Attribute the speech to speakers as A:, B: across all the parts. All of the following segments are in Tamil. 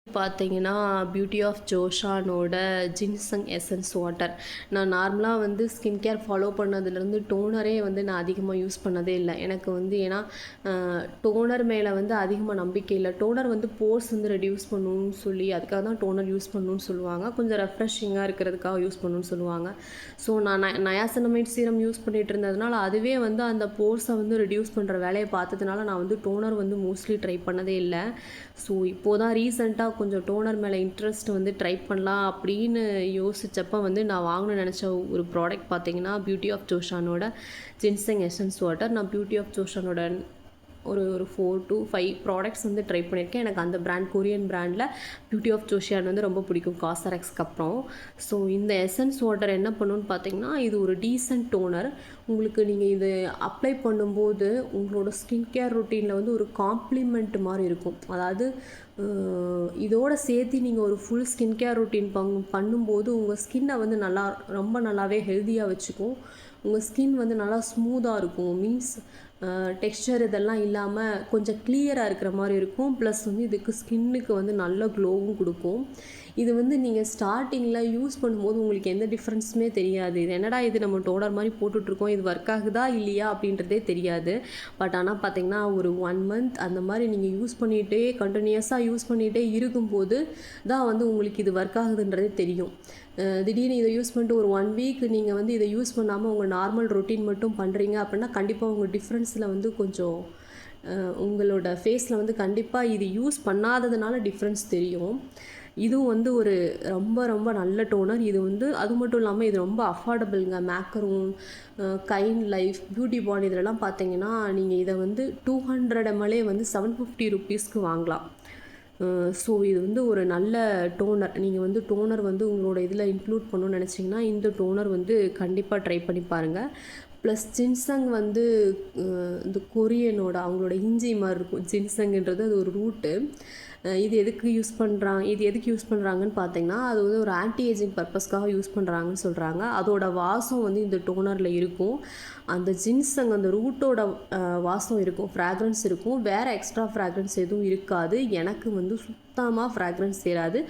A: பார்த்தீங்கன்னா, பியூட்டி ஆஃப் ஜோஷானோட ஜின்சங் எசன்ஸ் வாட்டர். நான் நார்மலா வந்து ஸ்கின் கேர் ஃபாலோ பண்ணதுலேருந்து டோனரே வந்து நான் அதிகமாக யூஸ் பண்ணதே இல்ல. எனக்கு வந்து ஏன்னா, டோனர் மேல வந்து அதிகமா நம்பிக்கை இல்ல. டோனர் வந்து போர்ஸ் வந்து ரெடியூஸ் பண்ணணும்னு சொல்லி, அதுக்காக தான் டோனர் யூஸ் பண்ணணும்னு சொல்லுவாங்க. கொஞ்சம் ரெஃப்ரெஷிங்கா இருக்கிறதுக்காக யூஸ் பண்ணணும்னு சொல்லுவாங்க. ஸோ, நான் நயாசினமைட் சீரம் யூஸ் பண்ணிட்டு இருந்ததுனால, அதுவே வந்து அந்த போர்ஸை வந்து ரெடியூஸ் பண்ணுற வேலையை பார்த்ததுனால, நான் வந்து டோனர் வந்து மோஸ்ட்லி ட்ரை பண்ணதே இல்ல. ஸோ, இப்போ தான் ரீசெண்டாக கொஞ்சம் டோனர் மேலே இன்ட்ரெஸ்ட் வந்து ட்ரை பண்ணலாம் அப்படின்னு யோசித்தப்போ வந்து நான் வாங்கணும்னு நினச்ச ஒரு ப்ராடக்ட் பார்த்தீங்கன்னா பியூட்டி ஆஃப் ஜோஷானோட ஜின்செங் எசன்ஸ் வாட்டர். நான் பியூட்டி ஆஃப் ஜோஷானோட ஒரு 4 to 5 ப்ராடக்ட்ஸ் வந்து ட்ரை பண்ணியிருக்கேன். எனக்கு அந்த பிராண்ட் கொரியன் பிராண்டில் பியூட்டி ஆஃப் ஜோஷியான் வந்து ரொம்ப பிடிக்கும் காஸ்ரக்ஸ்க்கு அப்புறம். ஸோ இந்த எசன்ஸ் வாட்டர் என்ன பண்ணுன்னு பார்த்தீங்கன்னா, இது ஒரு டீசென்ட் டோனர். உங்களுக்கு நீங்கள் இது அப்ளை பண்ணும்போது உங்களோட ஸ்கின் கேர் ரொட்டீனில் வந்து ஒரு காம்ப்ளிமெண்ட் மாதிரி இருக்கும். அதாவது இதோட சேர்த்து நீங்கள் ஒரு ஃபுல் ஸ்கின் கேர் ரொட்டீன் பண்ணும்போது உங்கள் ஸ்கின்னை வந்து ரொம்ப நல்லாவே ஹெல்த்தியாக வச்சுக்கும். உங்கள் ஸ்கின் வந்து நல்லா ஸ்மூத்தாக இருக்கும். மீன்ஸ் டெக்ஸ்சர் இதெல்லாம் இல்லாமல் கொஞ்சம் கிளியராக இருக்கிற மாதிரி இருக்கும். ப்ளஸ் வந்து இதுக்கு ஸ்கின்னுக்கு வந்து நல்ல க்ளோவும் கொடுக்கும். இது வந்து நீங்கள் ஸ்டார்டிங்கில் யூஸ் பண்ணும்போது உங்களுக்கு எந்த டிஃப்ரென்ஸுமே தெரியாது. இது என்னடா இது நம்ம டோனர் மாதிரி போட்டுட்ருக்கோம், இது ஒர்க் ஆகுதா இல்லையா அப்படின்றதே தெரியாது. பட் ஆனால் பார்த்தீங்கன்னா ஒரு 1 month அந்த மாதிரி நீங்கள் யூஸ் பண்ணிகிட்டே கண்டினியூஸாக யூஸ் பண்ணிகிட்டே இருக்கும்போது தான் வந்து உங்களுக்கு இது ஒர்க் ஆகுதுன்றதே தெரியும். திடீர்னு இதை யூஸ் பண்ணிட்டு ஒரு 1 week நீங்கள் வந்து இதை யூஸ் பண்ணாமல் உங்கள் நார்மல் ரொட்டீன் மட்டும் பண்ணுறீங்க அப்படின்னா கண்டிப்பாக உங்கள் டிஃப்ரென்ஸில் வந்து கொஞ்சம் உங்களோட ஃபேஸில் வந்து கண்டிப்பாக இது யூஸ் பண்ணாததுனால டிஃப்ரென்ஸ் தெரியும். இதுவும் வந்து ஒரு ரொம்ப ரொம்ப நல்ல டோனர். இது வந்து அது மட்டும் இல்லாமல் இது ரொம்ப அஃபோர்டபுளுங்க. மேக்கரும், கைண்ட் லைஃப், பியூட்டி பாண்ட் இதிலலாம் பார்த்தீங்கன்னா நீங்கள் இதை வந்து 200 ml வந்து 750 rupeesக்கு வாங்கலாம். ஸோ இது வந்து ஒரு நல்ல டோனர். நீங்கள் வந்து டோனர் வந்து உங்களோட இதில் இன்க்ளூட் பண்ணணும்னு நினச்சிங்கன்னா இந்த டோனர் வந்து கண்டிப்பாக ட்ரை பண்ணி பாருங்கள். ப்ளஸ் ஜின்சங் வந்து இந்த கொரியனோட அவங்களோட இஞ்சி மாதிரி இருக்கும். ஜின்சங்ன்றது அது ஒரு ரூட்டு. இது எதுக்கு யூஸ் பண்ணுறாங்கன்னு பார்த்தீங்கன்னா, அது வந்து ஒரு ஆன்டி ஏஜிங் பர்பஸ்க்காக யூஸ் பண்ணுறாங்கன்னு சொல்கிறாங்க. அதோட வாசம் வந்து இந்த டோனரில் இருக்கும். அந்த ஜின்சங் அந்த ரூட்டோட வாசம் இருக்கும், ஃப்ராக்ரன்ஸ் இருக்கும். வேறு எக்ஸ்ட்ரா ஃப்ராக்ரன்ஸ் எதுவும் இருக்காது. எனக்கு வந்து சுத்தமாக ஃப்ராக்ரன்ஸ் சேராது.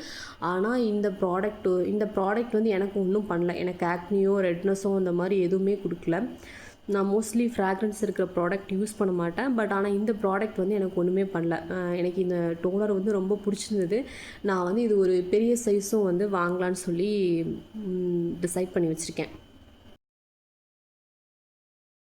A: ஆனால் இந்த ப்ராடக்ட் வந்து எனக்கு ஒன்றும் பண்ணல. எனக்கு ஆக்னியோ ரெட்னஸோ அந்த மாதிரி எதுவுமே கொடுக்கல. நான் மோஸ்ட்லி ஃப்ராக்ரன்ஸ் இருக்கிற ப்ராடக்ட் யூஸ் பண்ண மாட்டேன். பட் ஆனால் இந்த ப்ராடக்ட் வந்து எனக்கு ஒன்றுமே பண்ணல. எனக்கு இந்த டோனர் வந்து ரொம்ப பிடிச்சிருந்தது. நான் வந்து இது ஒரு பெரிய சைஸும் வந்து வாங்கலான்னு சொல்லி டிசைட் பண்ணி வச்சுருக்கேன்.